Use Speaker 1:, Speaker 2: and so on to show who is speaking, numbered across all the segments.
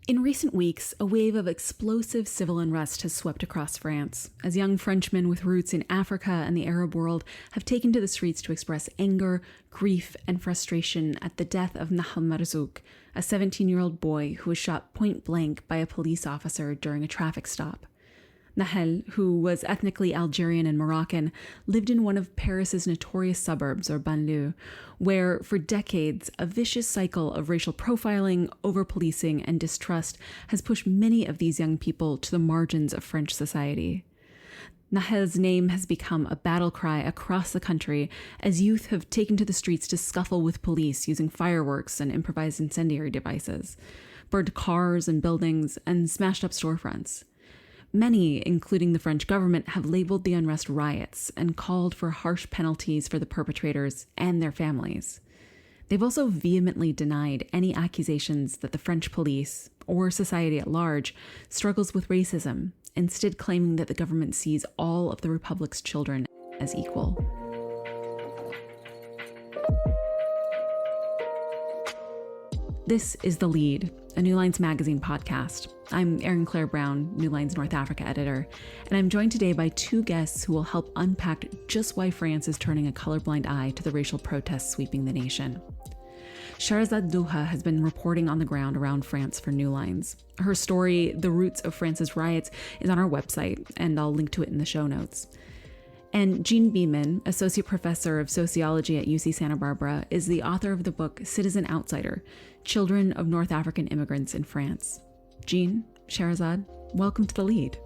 Speaker 1: In recent weeks, a wave of explosive civil unrest has swept across France, as young Frenchmen with roots in Africa and the Arab world have taken to the streets to express anger, grief, and frustration at the death of Nahel Merzouk, a 17-year-old boy who was shot point blank by a police officer during a traffic stop. Nahel, who was ethnically Algerian and Moroccan, lived in one of Paris's notorious suburbs, or banlieue, where, for decades, a vicious cycle of racial profiling, over-policing, and distrust has pushed many of these young people to the margins of French society. Nahel's name has become a battle cry across the country as youth have taken to the streets to scuffle with police using fireworks and improvised incendiary devices, burned cars and buildings, and smashed up storefronts. Many, including the French government, have labeled the unrest riots and called for harsh penalties for the perpetrators and their families. They've also vehemently denied any accusations that the French police, or society at large, struggles with racism, instead claiming that the government sees all of the Republic's children as equal. This is The Lead, a New Lines magazine podcast. I'm Erin Clare Brown, New Lines North Africa editor, and I'm joined today by two guests who will help unpack just why France is turning a colorblind eye to the racial protests sweeping the nation. Chahrazade Douah has been reporting on the ground around France for New Lines. Her story, The Roots of France's Riots, is on our website, and I'll link to it in the show notes. And Jean Beaman, Associate Professor of Sociology at UC Santa Barbara, is the author of the book Citizen Outsider, Children of North African Immigrants in France. Jean, Chahrazade, welcome to The Lead.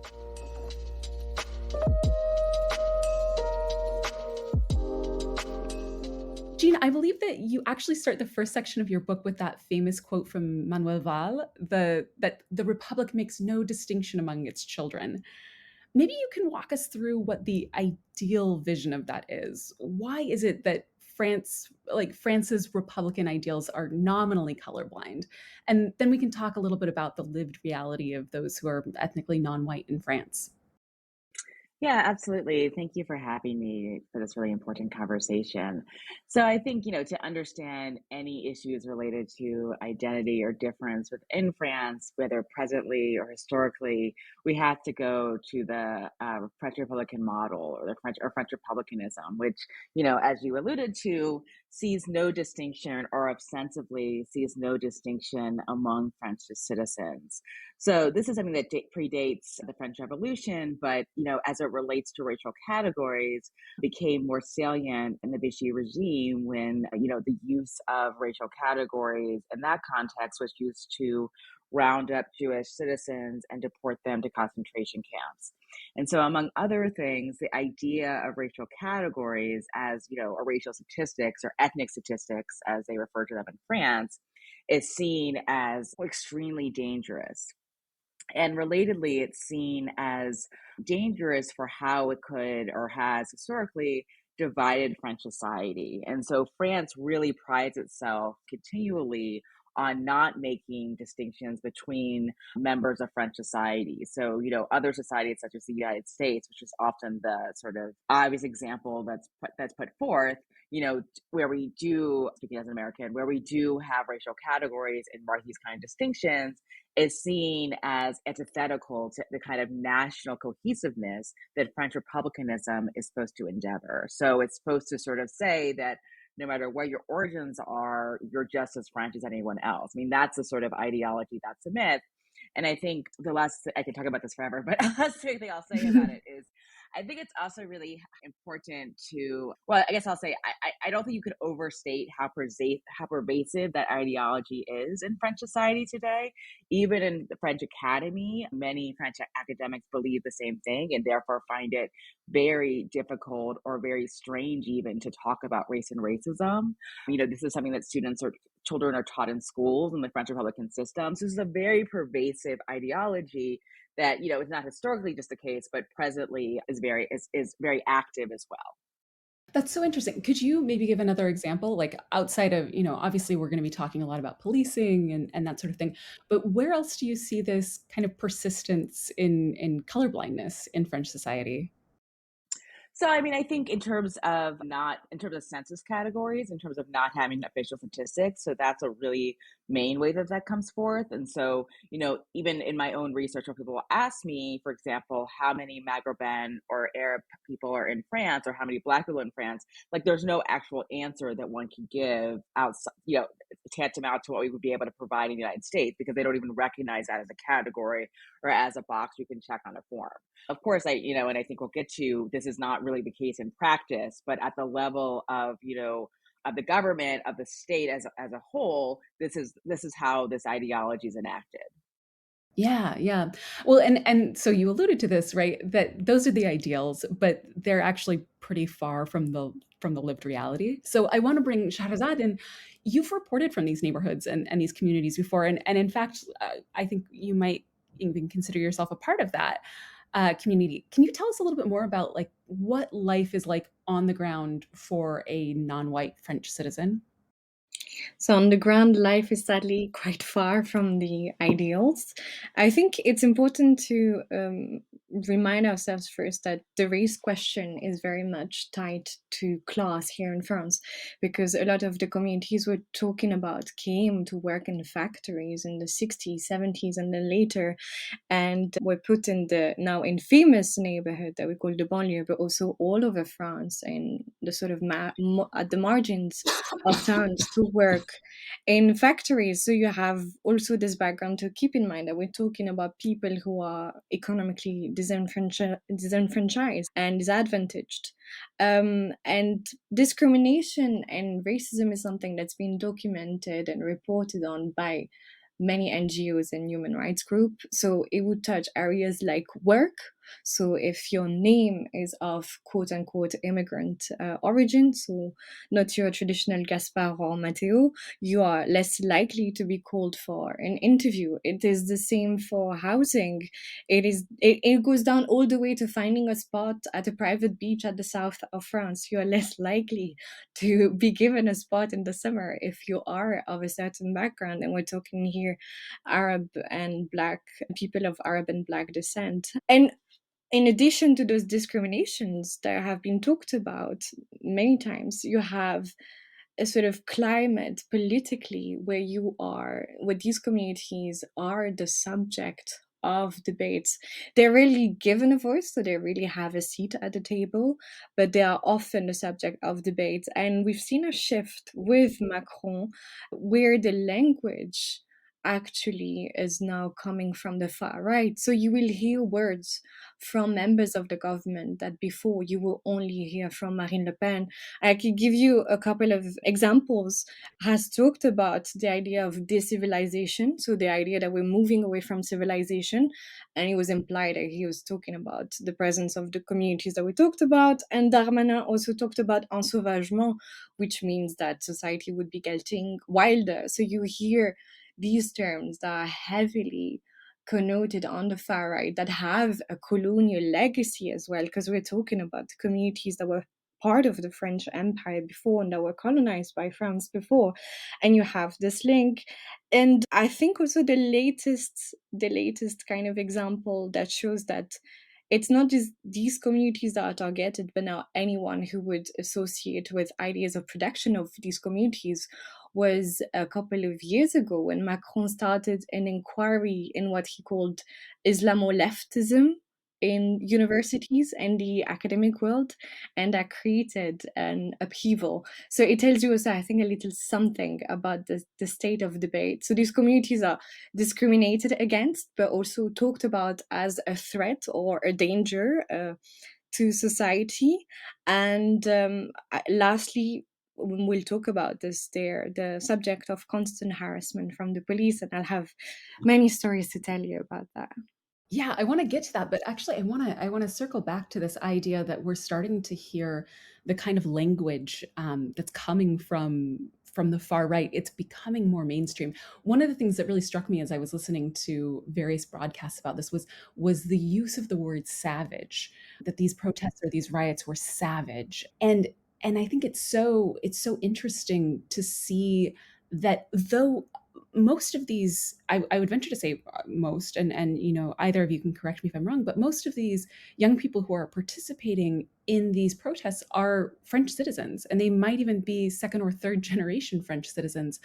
Speaker 1: Jean, I believe that you actually start the first section of your book with that famous quote from Manuel Valls, that the Republic makes no distinction among its children. Maybe you can walk us through what the ideal vision of that is. Why is it that France's Republican ideals are nominally colorblind? And then we can talk a little bit about the lived reality of those who are ethnically non-white in France.
Speaker 2: Yeah, absolutely. Thank you for having me for this really important conversation. So I think, to understand any issues related to identity or difference within France, whether presently or historically, we have to go to the French Republican model or the French Republicanism, which, as you alluded to, sees no distinction or ostensibly sees no distinction among French citizens. So this is something that predates the French Revolution, but as it relates to racial categories, became more salient in the Vichy regime when the use of racial categories in that context was used to round up Jewish citizens and deport them to concentration camps. And so, among other things, the idea of racial categories as or racial statistics or ethnic statistics, as they refer to them in France, is seen as extremely dangerous. And relatedly, it's seen as dangerous for how it could or has historically divided French society. And so France really prides itself continually on not making distinctions between members of French society. So, other societies such as the United States, which is often the sort of obvious example that's put forth, where we do, speaking as an American, where we do have racial categories and mark these kind of distinctions, is seen as antithetical to the kind of national cohesiveness that French republicanism is supposed to endeavor. So it's supposed to sort of say that no matter what your origins are, you're just as French as anyone else. I mean, that's the sort of ideology that's a myth. And I think I could talk about this forever, but the last thing I'll say about it is, I think it's also really important I guess I'll say, I don't think you could overstate how pervasive that ideology is in French society today. Even in the French Academy, many French academics believe the same thing and therefore find it very difficult or very strange even to talk about race and racism. This is something that children are taught in schools in the French Republican system. So this is a very pervasive ideology that, is not historically just the case, but presently is very active as well.
Speaker 1: That's so interesting. Could you maybe give another example, like outside of, obviously we're going to be talking a lot about policing and that sort of thing, but where else do you see this kind of persistence in colorblindness in French society?
Speaker 2: So, I mean, I think in terms of census categories, in terms of not having official statistics, so that's a really main way that that comes forth. And so, even in my own research, when people ask me, for example, how many Maghreb or Arab people are in France or how many Black people in France, like there's no actual answer that one can give outside, tantamount to what we would be able to provide in the United States because they don't even recognize that as a category or as a box you can check on a form. Of course, and I think we'll get to this is not really the case in practice, but at the level of, of the government, of the state as a whole, this is how this ideology is enacted.
Speaker 1: Yeah, yeah. Well, and so you alluded to this, right? That those are the ideals, but they're actually pretty far from the lived reality. So I want to bring Shahrazad in. You've reported from these neighborhoods and these communities before, and in fact, I think you might even consider yourself a part of that community. Can you tell us a little bit more about like what life is like on the ground for a non-white French citizen?
Speaker 3: So on the ground, life is sadly quite far from the ideals. I think it's important to remind ourselves first that the race question is very much tied to class here in France, because a lot of the communities we're talking about came to work in factories in the 60s, 70s, and then later, and were put in the now infamous neighborhood that we call the banlieue, but also all over France and the sort of at the margins of towns to work in factories. So you have also this background to keep in mind that we're talking about people who are economically disenfranchised and disadvantaged. And discrimination and racism is something that's been documented and reported on by many NGOs and human rights groups. So it would touch areas like work. So if your name is of quote unquote immigrant origin, so not your traditional Gaspar or Matteo, you are less likely to be called for an interview. It is the same for housing. It goes down all the way to finding a spot at a private beach at the south of France. You are less likely to be given a spot in the summer if you are of a certain background. And we're talking here Arab and Black people of Arab and Black descent. And in addition to those discriminations that have been talked about many times, you have a sort of climate politically where these communities are the subject of debates. They're really given a voice, so they really have a seat at the table, but they are often the subject of debates. And we've seen a shift with Macron where the language actually is now coming from the far right. So you will hear words from members of the government that before you will only hear from Marine Le Pen. I could give you a couple of examples. Has talked about the idea of decivilization, so the idea that we're moving away from civilization, and it was implied that he was talking about the presence of the communities that we talked about. And Darmanin also talked about ensauvagement, which means that society would be getting wilder. So you hear these terms that are heavily connoted on the far right that have a colonial legacy as well, because we're talking about communities that were part of the French Empire before and that were colonized by France before. And you have this link. And I think also the latest kind of example that shows that it's not just these communities that are targeted, but now anyone who would associate with ideas of protection of these communities was a couple of years ago when Macron started an inquiry in what he called Islamo-leftism in universities and the academic world, and that created an upheaval. So it tells you also, I think, a little something about the state of debate. So these communities are discriminated against, but also talked about as a threat or a danger to society. And lastly, when we'll talk about this, they're the subject of constant harassment from the police, and I'll have many stories to tell you about that.
Speaker 1: Yeah, I wanna get to that, but actually I wanna circle back to this idea that we're starting to hear the kind of language, that's coming from the far right. It's becoming more mainstream. One of the things that really struck me as I was listening to various broadcasts about this was the use of the word savage, that these protests or these riots were savage. And I think it's so interesting to see that though most of these I would venture to say most and either of you can correct me if I'm wrong, but most of these young people who are participating in these protests are French citizens, and they might even be second or third generation French citizens,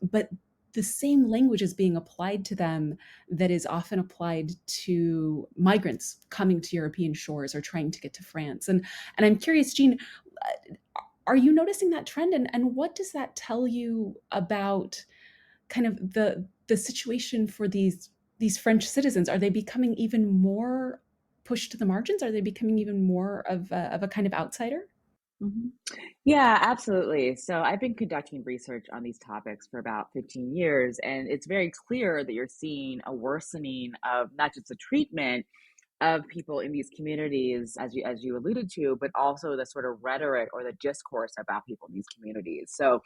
Speaker 1: but the same language is being applied to them that is often applied to migrants coming to European shores or trying to get to France. And I'm curious, Jean, are you noticing that trend? And what does that tell you about kind of the situation for these French citizens? Are they becoming even more pushed to the margins? Are they becoming even more of a kind of outsider?
Speaker 2: Mhm. Yeah, absolutely. So I've been conducting research on these topics for about 15 years, and it's very clear that you're seeing a worsening of not just the treatment of people in these communities, as you alluded to, but also the sort of rhetoric or the discourse about people in these communities. So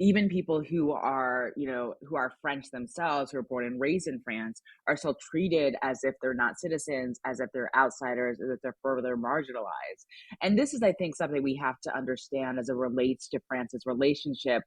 Speaker 2: even people who are, who are French themselves, who are born and raised in France, are still treated as if they're not citizens, as if they're outsiders, as if they're further marginalized. And this is, I think, something we have to understand as it relates to France's relationship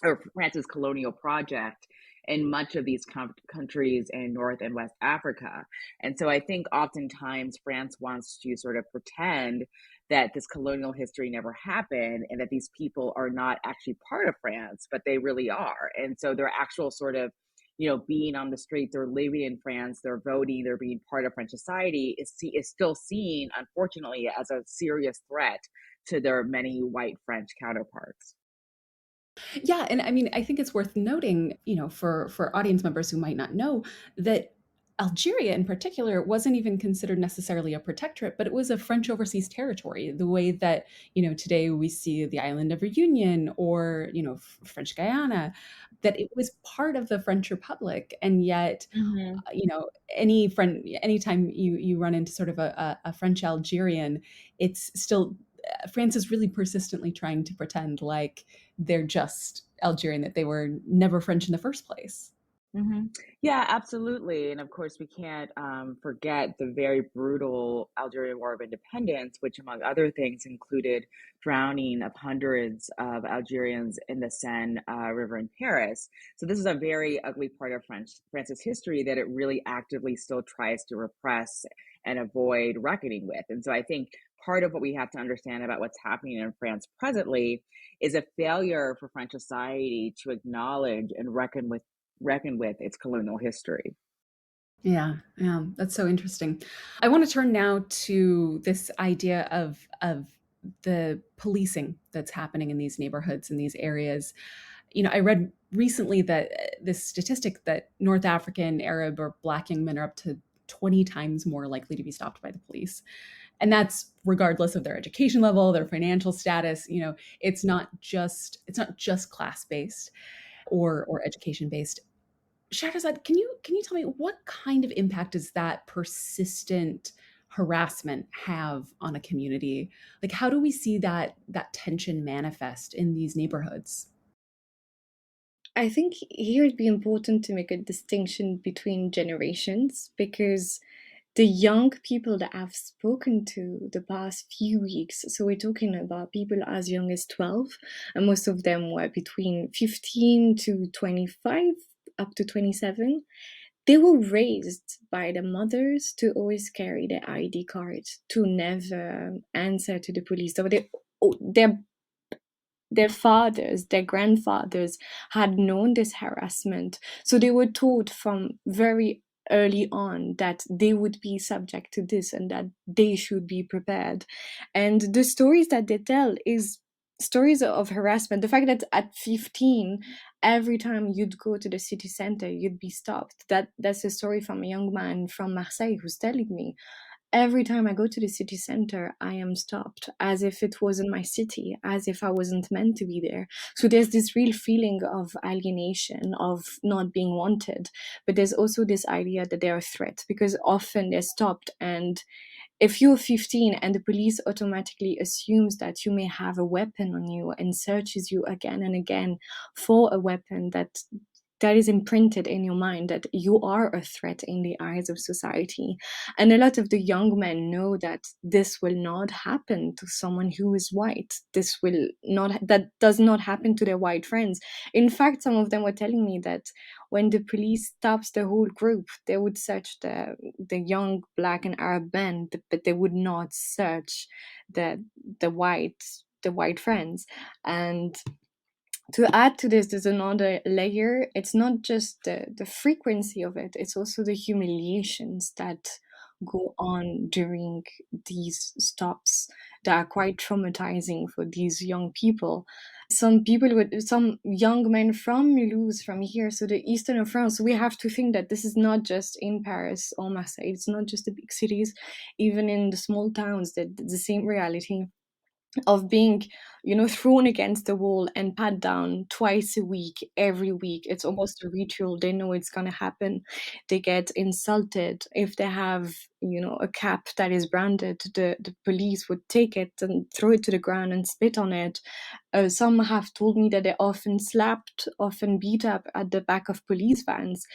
Speaker 2: or France's colonial project in much of these countries in North and West Africa. And so I think oftentimes France wants to sort of pretend that this colonial history never happened and that these people are not actually part of France, but they really are. And so their actual sort of being on the street, they're living in France, they're voting, they're being part of French society is still seen, unfortunately, as a serious threat to their many white French counterparts.
Speaker 1: Yeah, and I mean, I think it's worth noting, for audience members who might not know, that Algeria in particular wasn't even considered necessarily a protectorate, but it was a French overseas territory, the way that, today we see the island of Reunion or, French Guyana, that it was part of the French Republic. And yet,
Speaker 2: Hmm.
Speaker 1: anytime you run into sort of a French Algerian, it's still France is really persistently trying to pretend like they're just Algerian, that they were never French in the first place.
Speaker 2: Hmm. Yeah, absolutely. And of course, we can't forget the very brutal Algerian War of Independence, which, among other things, included drowning of hundreds of Algerians in the Seine River in Paris. So this is a very ugly part of France's history that it really actively still tries to repress and avoid reckoning with. And so I think part of what we have to understand about what's happening in France presently is a failure for French society to acknowledge and reckon with its colonial history.
Speaker 1: Yeah, yeah, that's so interesting. I want to turn now to this idea of the policing that's happening in these neighborhoods in these areas. I read recently that this statistic that North African, Arab, or Black young men are up to 20 times more likely to be stopped by the police. And that's regardless of their education level, their financial status. It's not just class based or education based. Shahrazad, can you tell me what kind of impact does that persistent harassment have on a community? Like, how do we see that tension manifest in these neighborhoods?
Speaker 3: I think here it'd be important to make a distinction between generations because the young people that I've spoken to the past few weeks, so we're talking about people as young as 12, and most of them were between 15 to 25, up to 27. They were raised by the mothers to always carry their ID card, to never answer to the police. So their fathers, their grandfathers had known this harassment. So they were taught from very early on that they would be subject to this and that they should be prepared. And the stories that they tell is stories of harassment. The fact that at 15, every time you'd go to the city center, you'd be stopped. That's a story from a young man from Marseille who's telling me every time I go to the city center, I am stopped as if it wasn't my city, as if I wasn't meant to be there. So there's this real feeling of alienation, of not being wanted. But there's also this idea that they're a threat because often they're stopped. And if you're 15 and the police automatically assumes that you may have a weapon on you and searches you again and again for a weapon that is imprinted in your mind that you are a threat in the eyes of society. And a lot of the young men know that this will not happen to someone who is white. That does not happen to their white friends. In fact, some of them were telling me that when the police stops the whole group, they would search the young black and Arab men, but they would not search the the white the white friends. And To add to this, there's another layer. It's not just the frequency of it, it's also the humiliations that go on during these stops that are quite traumatizing for these young people. Some young men from Mulhouse, from here, so the eastern of France, we have to think that this is not just in Paris or Marseille, it's not just the big cities, even in the small towns, that the same reality of being, thrown against the wall and pat down twice a week, every week. It's almost a ritual. They know it's going to happen. They get insulted if they have, a cap that is branded. The police would take it and throw it to the ground and spit on it. Some have told me that they often slapped, often beat up at the back of police vans,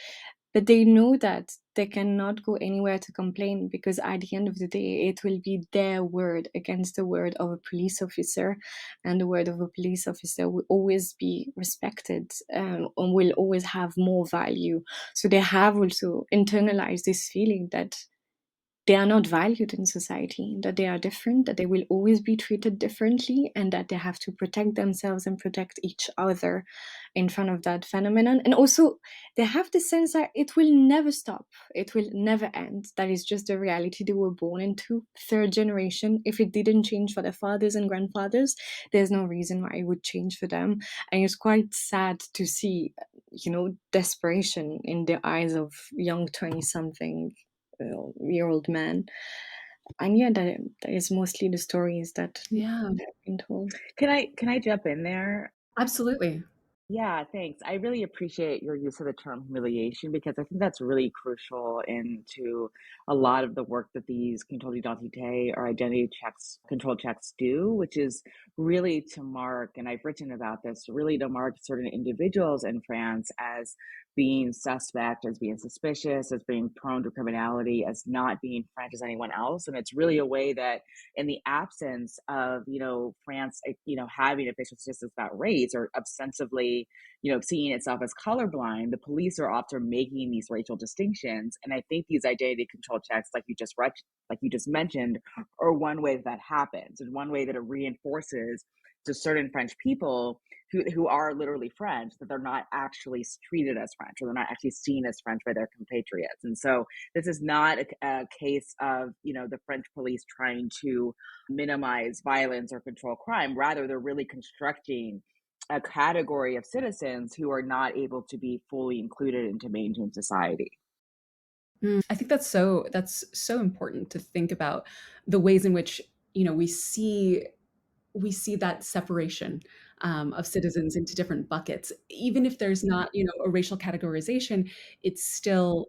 Speaker 3: but they know that they cannot go anywhere to complain, because at the end of the day, it will be their word against the word of a police officer, and the word of a police officer will always be respected, and will always have more value. So they have also internalized this feeling that they are not valued in society, that they are different, that they will always be treated differently, and that they have to protect themselves and protect each other in front of that phenomenon. And also, they have the sense that it will never stop, it will never end. That is just the reality they were born into. Third generation, if it didn't change for their fathers and grandfathers, there's no reason why it would change for them. And it's quite sad to see, desperation in the eyes of young 20 something year old man. And yeah, that is mostly the stories that
Speaker 1: Yeah,
Speaker 3: have been told.
Speaker 2: Can I jump in there?
Speaker 1: absolutely.
Speaker 2: Yeah, thanks. I really appreciate your use of the term humiliation because I think that's really crucial into a lot of the work that these control identité or identity checks, control checks do, which is really to mark, and I've written about this, really to mark certain individuals in France as being suspect, as being suspicious, as being prone to criminality, as not being French as anyone else. And it's really a way that in the absence of, France, having official statistics about race or ostensibly, seeing itself as colorblind, the police are often making these racial distinctions. And I think these identity control checks, like you just mentioned, are one way that that happens, and one way that it reinforces to certain French people who are literally French that they're not actually treated as French, or they're not actually seen as French by their compatriots. And so this is not a case of, the French police trying to minimize violence or control crime. Rather, they're really constructing a category of citizens who are not able to be fully included into mainstream society.
Speaker 1: I think that's so important to think about the ways in which, we see that separation of citizens into different buckets. Even if there's not, a racial categorization, it's still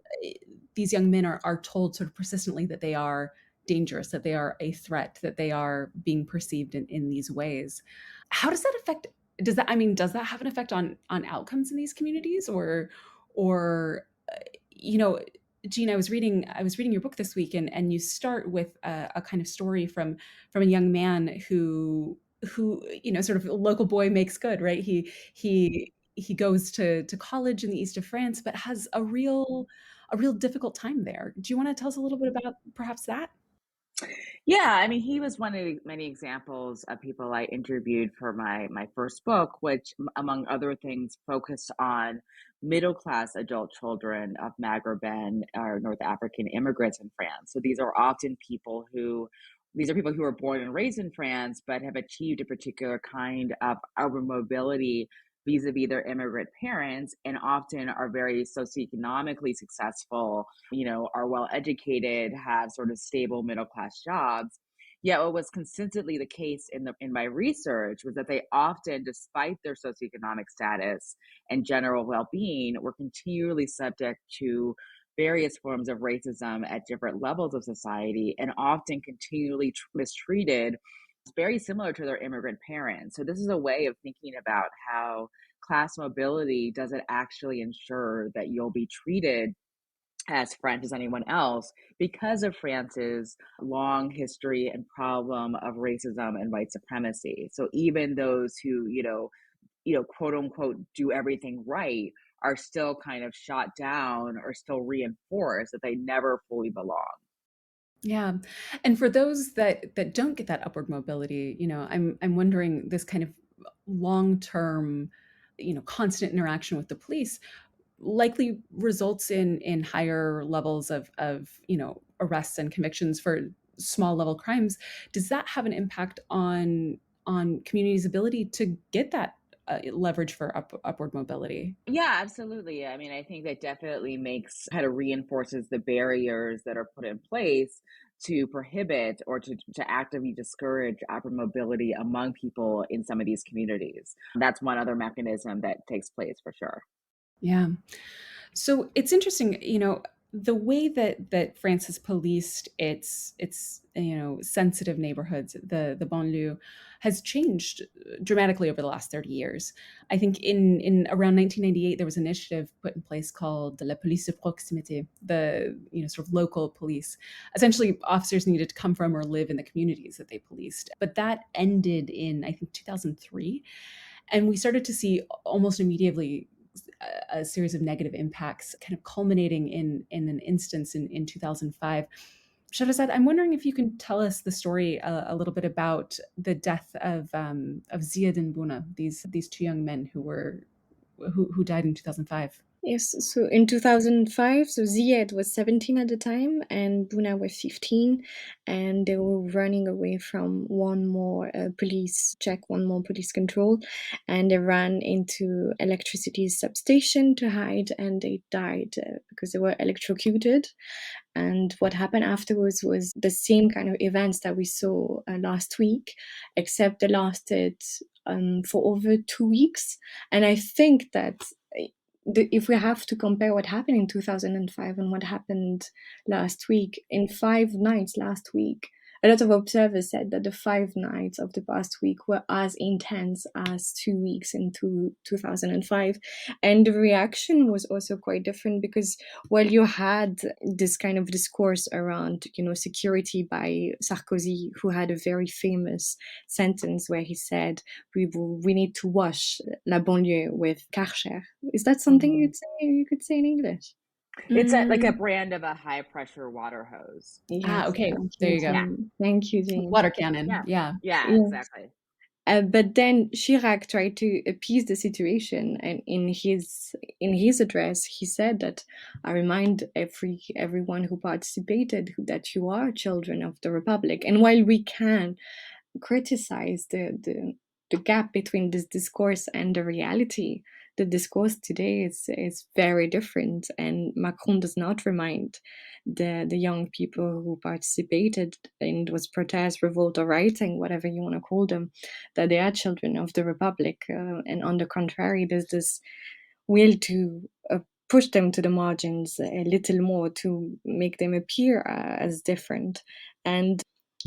Speaker 1: these young men are told sort of persistently that they are dangerous, that they are a threat, that they are being perceived in these ways. How does that affect? Does that have an effect on outcomes in these communities, or you know, Jean, I was reading your book this week, and you start with a kind of story from a young man who sort of local boy makes good, right? He goes to college in the east of France, but has a real difficult time there. Do you want to tell us a little bit about perhaps that?
Speaker 2: Yeah, I mean, he was one of the many examples of people I interviewed for my first book, which, among other things, focused on middle class adult children of Maghreb or North African immigrants in France. So these are people who are born and raised in France, but have achieved a particular kind of urban mobility vis-a-vis their immigrant parents, and often are very socioeconomically successful, are well educated, have sort of stable middle class jobs. Yet what was consistently the case in my research was that they often, despite their socioeconomic status and general well-being, were continually subject to various forms of racism at different levels of society, and often continually mistreated, very similar to their immigrant parents. So this is a way of thinking about how class mobility doesn't actually ensure that you'll be treated as French as anyone else, because of France's long history and problem of racism and white supremacy. So even those who, quote unquote, do everything right are still kind of shot down or still reinforced that they never fully belong.
Speaker 1: Yeah. And for those that don't get that upward mobility, I'm wondering this kind of long-term, constant interaction with the police likely results in higher levels of arrests and convictions for small level crimes. Does that have an impact on communities' ability to get that leverage for upward mobility?
Speaker 2: Yeah, absolutely. I mean, I think that definitely makes kind of reinforces the barriers that are put in place to prohibit or to actively discourage upward mobility among people in some of these communities. That's one other mechanism that takes place for sure.
Speaker 1: Yeah. So it's interesting, the way that France has policed its sensitive neighborhoods, the banlieue, has changed dramatically over the last 30 years. I think in around 1998 there was an initiative put in place called la police de proximité, the sort of local police. Essentially, officers needed to come from or live in the communities that they policed. But that ended in, I think, 2003, and we started to see almost immediately a series of negative impacts, kind of culminating in an instance in 2005. Shahrazad, I'm wondering if you can tell us the story a little bit about the death of Ziad and Buna, these two young men who died in 2005.
Speaker 3: Yes, so in 2005, so Ziad was 17 at the time and Buna was 15, and they were running away from one more police check, one more police control, and they ran into electricity substation to hide, and they died because they were electrocuted. And what happened afterwards was the same kind of events that we saw last week, except they lasted for over 2 weeks. And I think that if we have to compare what happened in 2005 and what happened last week, in 5 nights last week, a lot of observers said that the 5 nights of the past week were as intense as 2 weeks in 2005. And the reaction was also quite different because while you had this kind of discourse around, security by Sarkozy, who had a very famous sentence where he said, we need to wash la banlieue with Karcher. Is that something
Speaker 2: Mhm.
Speaker 3: you could say in English?
Speaker 2: It's like a
Speaker 1: Mm,
Speaker 2: brand of a high pressure water hose.
Speaker 3: Yes,
Speaker 1: okay,
Speaker 3: thank
Speaker 1: there
Speaker 3: you,
Speaker 1: you go.
Speaker 2: Yeah.
Speaker 3: Jane. Thank you, Jane.
Speaker 1: Water cannon.
Speaker 2: Yeah.
Speaker 1: Yeah.
Speaker 2: Yeah,
Speaker 3: Yes.
Speaker 2: exactly.
Speaker 3: But then Chirac tried to appease the situation, and in his address, he said that I remind everyone who participated that you are children of the Republic. And while we can criticize the gap between this discourse and the reality, the discourse today is very different, and Macron does not remind the young people who participated in those protests, revolt, or rioting, whatever you want to call them, that they are children of the Republic. And on the contrary, there's this will to push them to the margins a little more to make them appear as different. And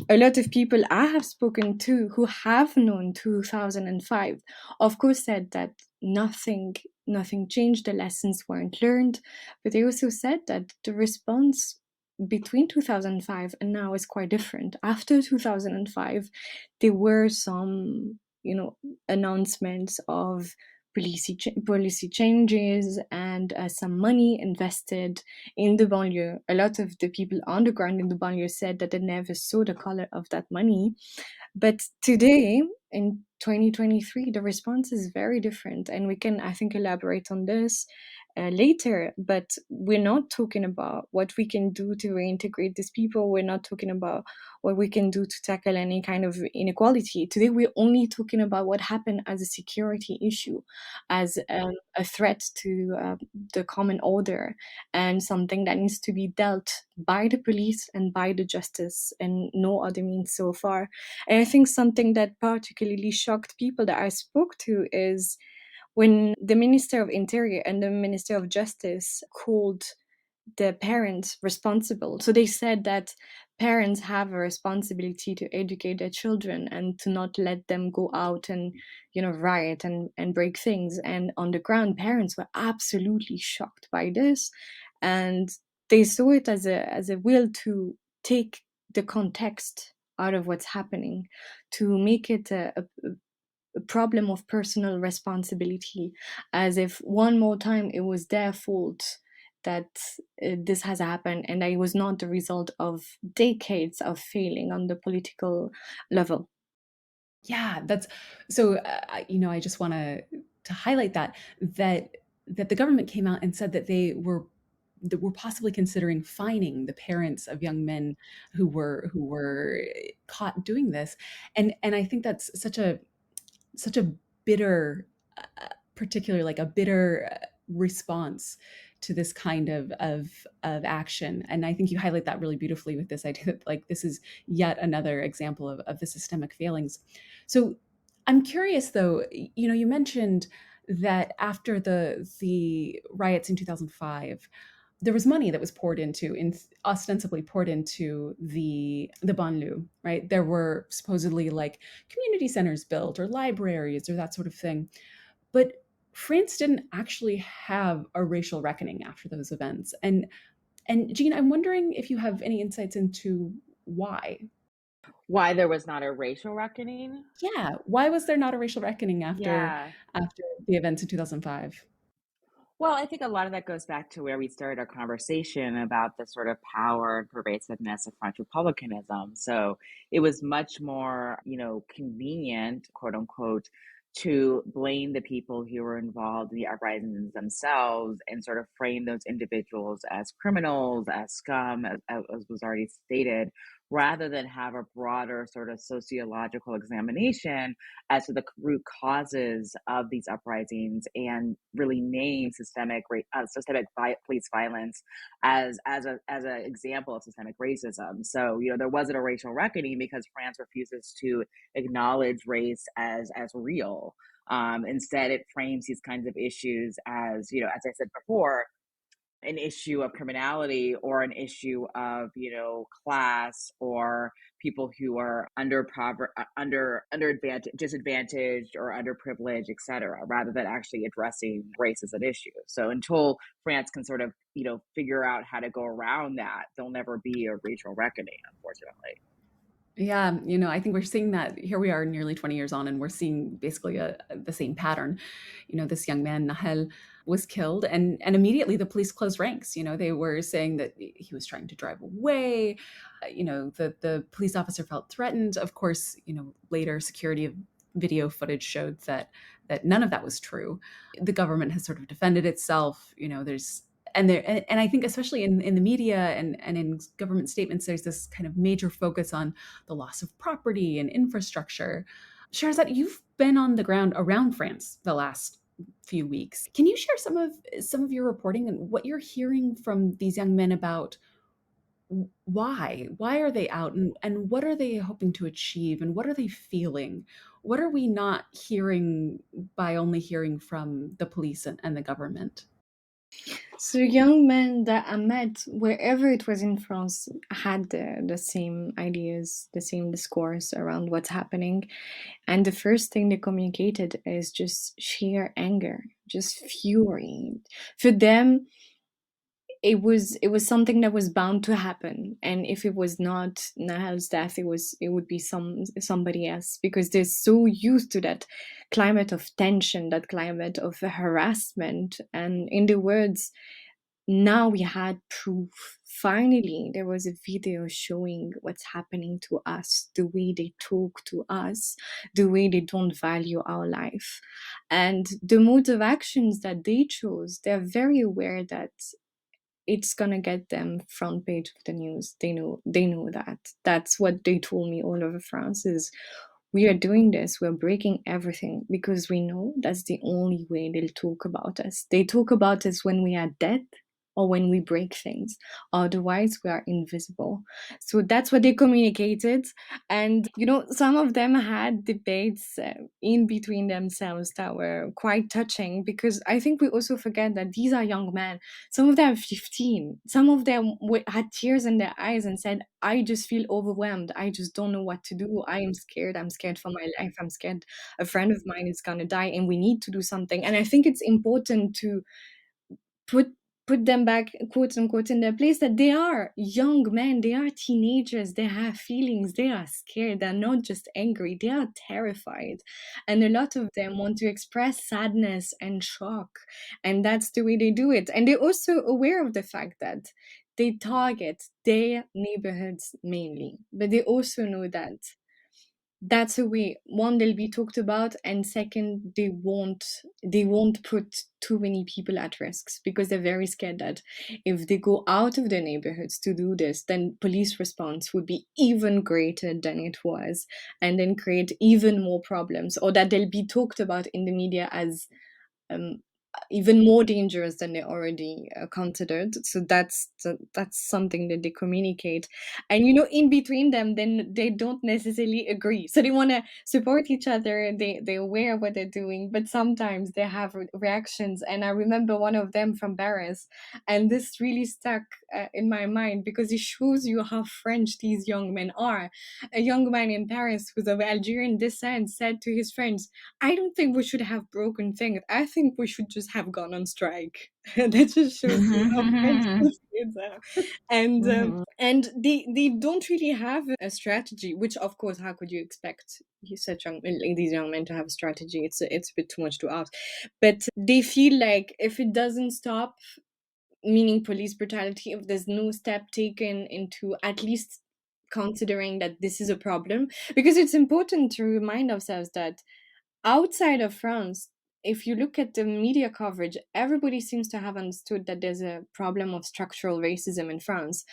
Speaker 3: a lot of people I have spoken to who have known 2005, of course, said that nothing changed, the lessons weren't learned, but they also said that the response between 2005 and now is quite different. After 2005, there were some, announcements of policy changes and some money invested in the banlieue. A lot of the people on the ground in the banlieue said that they never saw the color of that money. But today, in 2023, the response is very different. And we can, I think, elaborate on this later. But we're not talking about what we can do to reintegrate these people. We're not talking about what we can do to tackle any kind of inequality. Today, we're only talking about what happened as a security issue, as a threat to the common order, and something that needs to be dealt by the police and by the justice, and no other means so far. And I think something that particularly shocked people that I spoke to is when the Minister of Interior and the Minister of Justice called the parents responsible. So they said that parents have a responsibility to educate their children and to not let them go out and, riot and break things. And on the ground, parents were absolutely shocked by this. And they saw it as a will to take the context out of what's happening, to make it a problem of personal responsibility, as if one more time it was their fault that this has happened, and that it was not the result of decades of failing on the political level.
Speaker 1: Yeah, that's so. I just want to to highlight that the government came out and said that we're possibly considering fining the parents of young men who were caught doing this, and I think that's such a bitter, particularly like a bitter response to this kind of action. And I think you highlight that really beautifully with this idea that like this is yet another example of the systemic failings. So I'm curious though, you mentioned that after the riots in 2005, there was money that was ostensibly poured into the banlieue, right? There were supposedly like community centers built or libraries or that sort of thing. But France didn't actually have a racial reckoning after those events. And Jean, I'm wondering if you have any insights into why.
Speaker 2: Why there was not a racial reckoning?
Speaker 1: Yeah, why was there not a racial reckoning
Speaker 2: Yeah.
Speaker 1: after the events in 2005?
Speaker 2: Well, I think a lot of that goes back to where we started our conversation about the sort of power and pervasiveness of French republicanism. So it was much more, convenient, quote unquote, to blame the people who were involved in the uprisings themselves and sort of frame those individuals as criminals, as scum, as was already stated, rather than have a broader sort of sociological examination as to the root causes of these uprisings and really name police violence as an example of systemic racism. So there wasn't a racial reckoning because France refuses to acknowledge race as real. Instead, it frames these kinds of issues as as I said before, an issue of criminality or an issue of class or people who are disadvantaged or underprivileged, etc., rather than actually addressing race as an issue. So until France can sort of figure out how to go around that, there'll never be a racial reckoning, unfortunately.
Speaker 1: Yeah, I think we're seeing that here we are nearly 20 years on, and we're seeing basically the same pattern. This young man, Nahel, was killed, and immediately the police closed ranks. They were saying that he was trying to drive away. The police officer felt threatened. Of course, later security video footage showed that none of that was true. The government has sort of defended itself. And I think especially in the media and in government statements, there's this kind of major focus on the loss of property and infrastructure. Shahrazad, you've been on the ground around France the last few weeks. Can you share some of your reporting and what you're hearing from these young men about why are they out, and what are they hoping to achieve, and what are they feeling? What are we not hearing by only hearing from the police and the government?
Speaker 3: So young men that I met wherever it was in France had the same ideas, the same discourse around what's happening. And the first thing they communicated is just sheer anger, just fury. For them, it was something that was bound to happen, and if it was not Nahal's death, it would be somebody else, because they're so used to that climate of tension, that climate of harassment. And in the words, now we had proof. Finally, there was a video showing what's happening to us, the way they talk to us, the way they don't value our life. And the mode of actions that they chose, they're very aware that it's gonna get them front page of the news. They know that. That's what they told me all over France is, we are doing this, we're breaking everything because we know that's the only way they'll talk about us. They talk about us when we are dead or when we break things. Otherwise, we are invisible. So that's what they communicated. And, some of them had debates in between themselves that were quite touching, because I think we also forget that these are young men. Some of them are 15. Some of them had tears in their eyes and said, I just feel overwhelmed. I just don't know what to do. I am scared. I'm scared for my life. I'm scared a friend of mine is going to die and we need to do something. And I think it's important to put them back, quote unquote, in their place, that they are young men, they are teenagers, they have feelings, they are scared, they're not just angry, they are terrified. And a lot of them want to express sadness and shock, and that's the way they do it. And they're also aware of the fact that they target their neighborhoods mainly, but they also know that that's a way, one, they'll be talked about, and second, they won't put too many people at risks, because they're very scared that if they go out of their neighborhoods to do this, then police response would be even greater than it was, and then create even more problems, or that they'll be talked about in the media as um, even more dangerous than they already considered. So that's something that they communicate, and in between them, then they don't necessarily agree. So they want to support each other. They're aware of what they're doing, but sometimes they have reactions. And I remember one of them from Paris, and this really stuck in my mind because it shows you how French these young men are. A young man in Paris who's of Algerian descent said to his friends, I don't think we should have broken things. I think we should just have gone on strike. That just shows you how French
Speaker 2: Mhm.
Speaker 3: these kids are. And they don't really have a strategy, which of course, how could you expect these young men to have a strategy? It's a bit too much to ask. But they feel like if it doesn't stop, meaning police brutality, if there's no step taken into at least considering that this is a problem, because it's important to remind ourselves that outside of France, if you look at the media coverage, everybody seems to have understood that there's a problem of structural racism in France.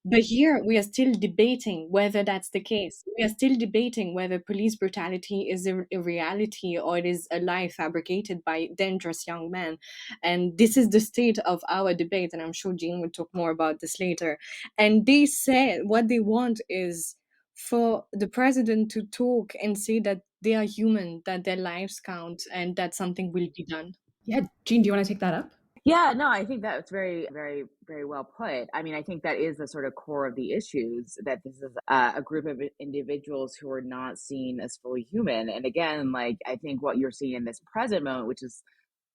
Speaker 3: But here we are still debating whether that's the case. We are still debating whether police brutality is a reality or it is a lie fabricated by dangerous young men. And this is the state of our debate. And I'm sure Jean will talk more about this later. And they said what they want is for the president to talk and say that they are human, that their lives count, and that something will be done.
Speaker 1: Yeah, Jean, do you want to take that up?
Speaker 2: Yeah, no, I think that's very, very, very well put. I mean, I think that is the sort of core of the issues, that this is a group of individuals who are not seen as fully human. And again, like, I think what you're seeing in this present moment, which is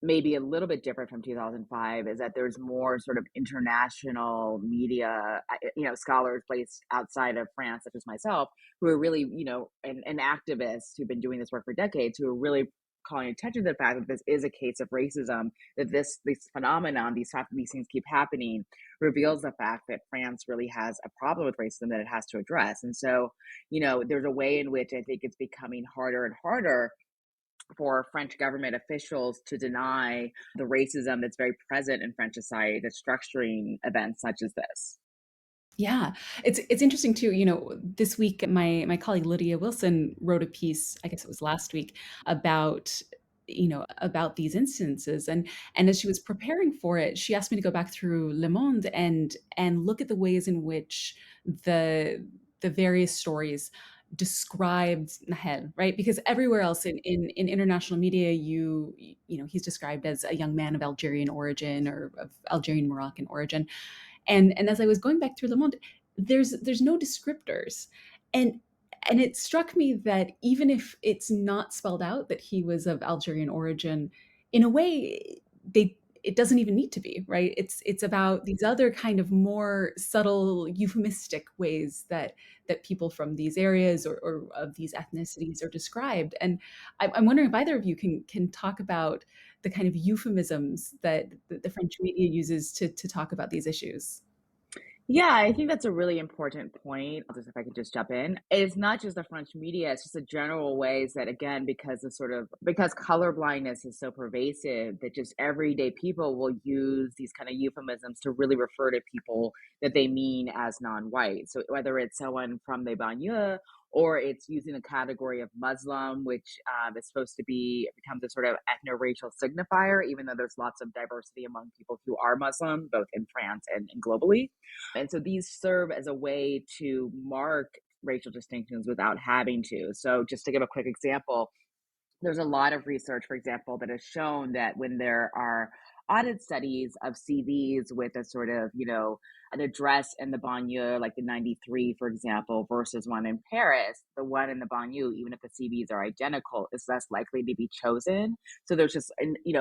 Speaker 2: maybe a little bit different from 2005, is that there's more sort of international media, scholars placed outside of France, such as myself, who are really, and activists who've been doing this work for decades, who are really calling attention to the fact that this is a case of racism, that this phenomenon, these things keep happening, reveals the fact that France really has a problem with racism that it has to address. And so, there's a way in which I think it's becoming harder and harder for French government officials to deny the racism that's very present in French society, that's structuring events such as this.
Speaker 1: Yeah, it's interesting too. This week my colleague Lydia Wilson wrote a piece, I guess it was last week, about about these instances, and as she was preparing for it, she asked me to go back through Le Monde and look at the ways in which the various stories described Nahel, right? Because everywhere else in international media, he's described as a young man of Algerian origin or of Algerian Moroccan origin, and as I was going back through Le Monde, there's no descriptors, and and it struck me that even if it's not spelled out that he was of Algerian origin, in a way, it doesn't even need to be, right? It's about these other kind of more subtle euphemistic ways that people from these areas or of these ethnicities are described. And I'm wondering if either of you can talk about the kind of euphemisms that the French media uses to talk about these issues.
Speaker 2: Yeah, I think that's a really important point. Just if I could just jump in, it's not just the French media; it's just the general ways that, again, because color blindness is so pervasive, that just everyday people will use these kind of euphemisms to really refer to people that they mean as non-white. So whether it's someone from the banlieue, or it's using the category of Muslim, which is supposed to becomes a sort of ethno-racial signifier, even though there's lots of diversity among people who are Muslim, both in France and globally. And so these serve as a way to mark racial distinctions without having to. So just to give a quick example, there's a lot of research, for example, that has shown that when there are audit studies of CVs with a sort of, an address in the banlieue, like the 93, for example, versus one in Paris, the one in the banlieue, even if the CVs are identical, is less likely to be chosen. So there's just,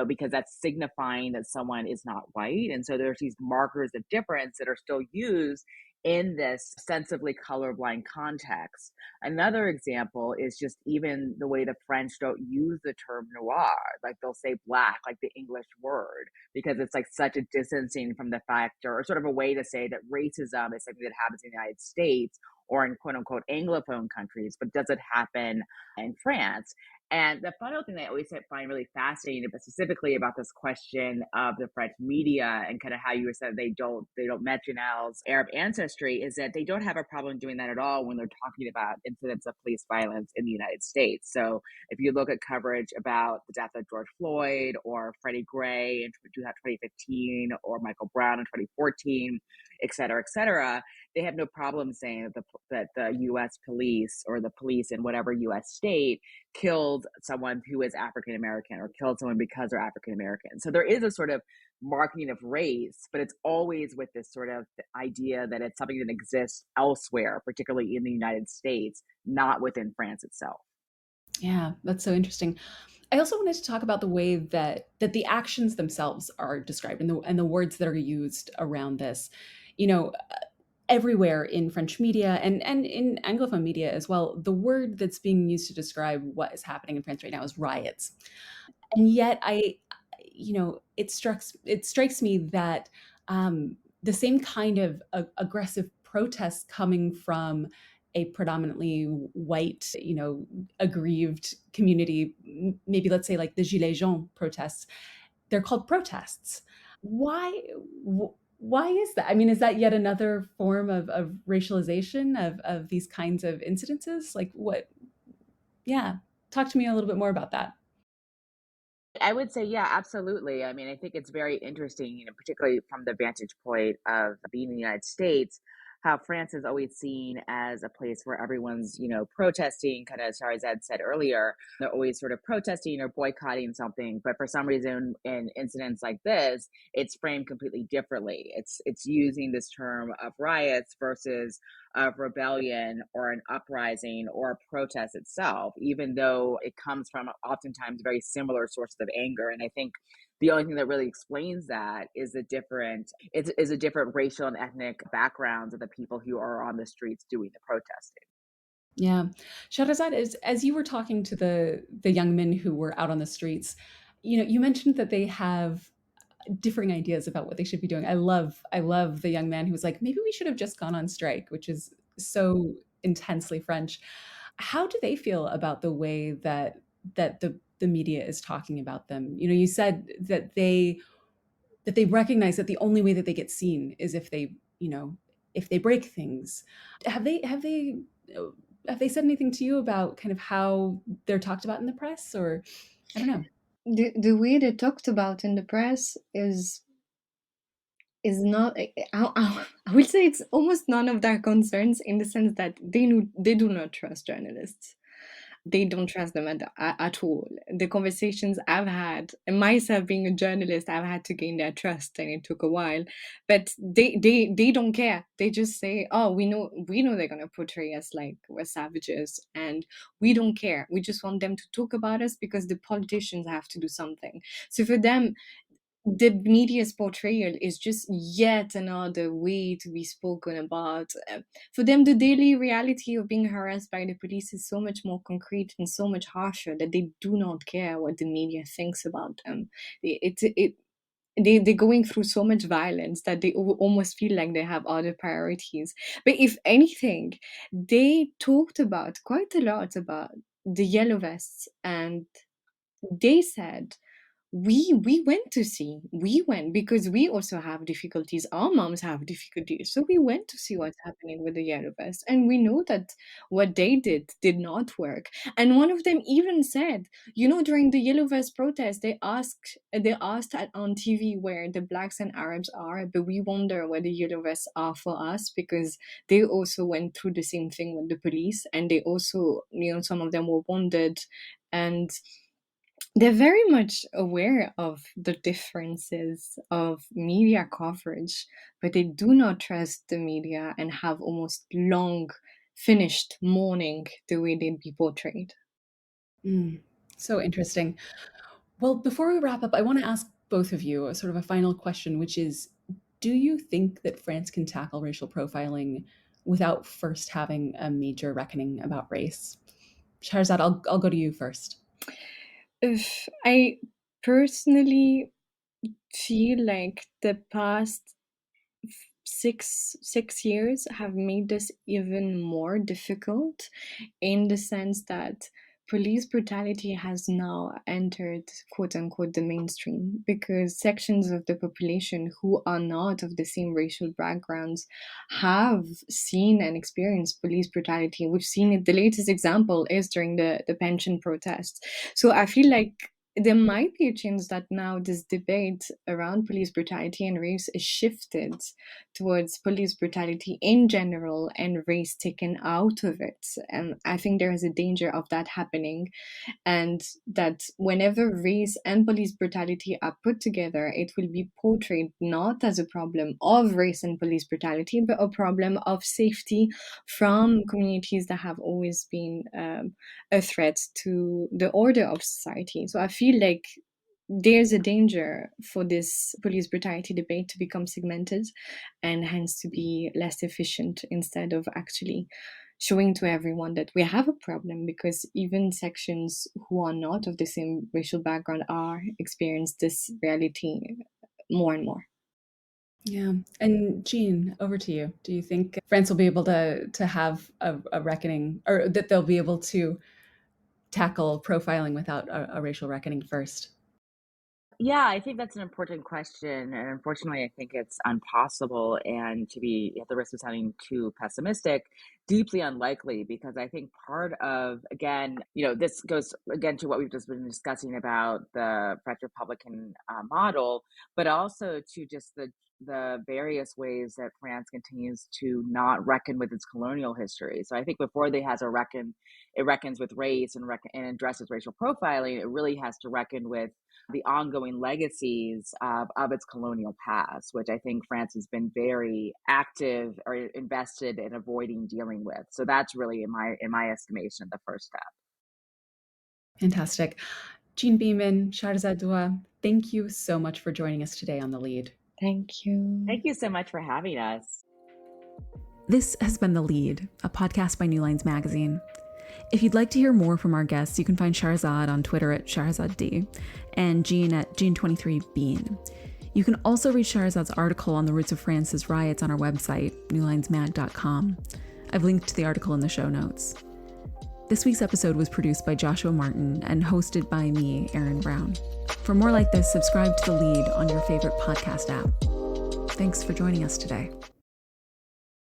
Speaker 2: because that's signifying that someone is not white. And so there's these markers of difference that are still used in this ostensibly colorblind context. Another example is just even the way the French don't use the term noir. Like they'll say black, like the English word, because it's like such a distancing from the fact, or sort of a way to say that racism is something that happens in the United States, or in quote unquote Anglophone countries, but does it happen in France? And the final thing that I always find really fascinating, but specifically about this question of the French media and kind of how you were said they don't mention Al's Arab ancestry, is that they don't have a problem doing that at all when they're talking about incidents of police violence in the United States. So if you look at coverage about the death of George Floyd or Freddie Gray in 2015 or Michael Brown in 2014, et cetera, they have no problem saying that the U.S. police or the police in whatever U.S. state killed someone who is African American or killed someone because they're African American. So there is a sort of marketing of race, but it's always with this sort of idea that it's something that exists elsewhere, particularly in the United States, not within France itself.
Speaker 1: Yeah, that's so interesting. I also wanted to talk about the way that the actions themselves are described and the words that are used around this. You know, everywhere in French media and in Anglophone media as well, the word that's being used to describe what is happening in France right now is riots. And yet it strikes me that the same kind of aggressive protests coming from a predominantly white, aggrieved community, maybe let's say like the Gilets jaunes protests, they're called protests. Why? Why is that? I mean, is that yet another form of racialization of these kinds of incidences? Like what? Yeah, talk to me a little bit more about that.
Speaker 2: I would say, yeah, absolutely. I mean, I think it's very interesting, particularly from the vantage point of being in the United States, how France is always seen as a place where everyone's, protesting, kind of as Shahrazad said earlier, they're always sort of protesting or boycotting something. But for some reason, in incidents like this, it's framed completely differently. It's using this term of riots versus of rebellion or an uprising or a protest itself, even though it comes from oftentimes very similar sources of anger. And I think the only thing that really explains that is a different racial and ethnic backgrounds of the people who are on the streets doing the protesting.
Speaker 1: Yeah. Shahrazad, as you were talking to the young men who were out on the streets, you mentioned that they have differing ideas about what they should be doing. I love the young man who was like, maybe we should have just gone on strike, which is so intensely French. How do they feel about the way that the media is talking about them? You said that they recognize that the only way that they get seen is if they break things. Have they said anything to you about kind of how they're talked about in the press, or I don't know.
Speaker 3: The way they talked about in the press is not. I would say it's almost none of their concerns, in the sense that they do not trust journalists. They don't trust them at all. The conversations I've had, and myself being a journalist, I've had to gain their trust, and it took a while. But they don't care. They just say, "Oh, we know they're gonna portray us like we're savages, and we don't care. We just want them to talk about us because the politicians have to do something." So for them, the media's portrayal is just yet another way to be spoken about. For them, the daily reality of being harassed by the police is so much more concrete and so much harsher that they do not care what the media thinks about them. They're going through so much violence that they almost feel like they have other priorities. But if anything, they talked about quite a lot about the yellow vests, and they said, we went because we also have difficulties. Our moms have difficulties, so we went to see what's happening with the yellow vest, and we know that what they did not work. And one of them even said, during the yellow vest protest, they asked on TV where the blacks and Arabs are, but we wonder where the yellow vests are for us, because they also went through the same thing with the police, and they also, some of them were wounded. And they're very much aware of the differences of media coverage, but they do not trust the media and have almost long finished mourning the way they'd be portrayed.
Speaker 1: Mm, so interesting. Well, before we wrap up, I want to ask both of you a sort of a final question, which is, do you think that France can tackle racial profiling without first having a major reckoning about race? Shahrazad, I'll go to you first.
Speaker 3: If I personally feel like the past six years have made this even more difficult, in the sense that police brutality has now entered, quote unquote, the mainstream, because sections of the population who are not of the same racial backgrounds have seen and experienced police brutality. We've seen it. The latest example is during the pension protests. So I feel like there might be a chance that now this debate around police brutality and race is shifted towards police brutality in general and race taken out of it. And I think there is a danger of that happening, and that whenever race and police brutality are put together, it will be portrayed not as a problem of race and police brutality, but a problem of safety from communities that have always been a threat to the order of society. So I feel like there's a danger for this police brutality debate to become segmented and hence to be less efficient, instead of actually showing to everyone that we have a problem, because even sections who are not of the same racial background are experience this reality more and more.
Speaker 1: Yeah. And Jean, over to you. Do you think France will be able to have a reckoning, or that they'll be able to tackle profiling without a racial reckoning first?
Speaker 2: Yeah, I think that's an important question. And unfortunately, I think it's impossible and, to be at the risk of sounding too pessimistic, deeply unlikely, because I think part of, again, this goes again to what we've just been discussing about the French Republican model, but also to just the various ways that France continues to not reckon with its colonial history. So I think before it reckons with race and addresses racial profiling, it really has to reckon with the ongoing legacies of its colonial past, which I think France has been very active or invested in avoiding dealing with. So that's really, in my estimation, the first step.
Speaker 1: Fantastic. Jean Beaman, Chahrazade Douah, thank you so much for joining us today on The Lead.
Speaker 3: Thank you.
Speaker 2: Thank you so much for having us.
Speaker 1: This has been The Lead, a podcast by New Lines Magazine. If you'd like to hear more from our guests, you can find Chahrazade on Twitter at Chahrazade and Jean at Jean23Bean. You can also read Shahrazade's article on the roots of France's riots on our website, newlinesmag.com. I've linked to the article in the show notes. This week's episode was produced by Joshua Martin and hosted by me, Erin Brown. For more like this, subscribe to The Lead on your favorite podcast app. Thanks for joining us today.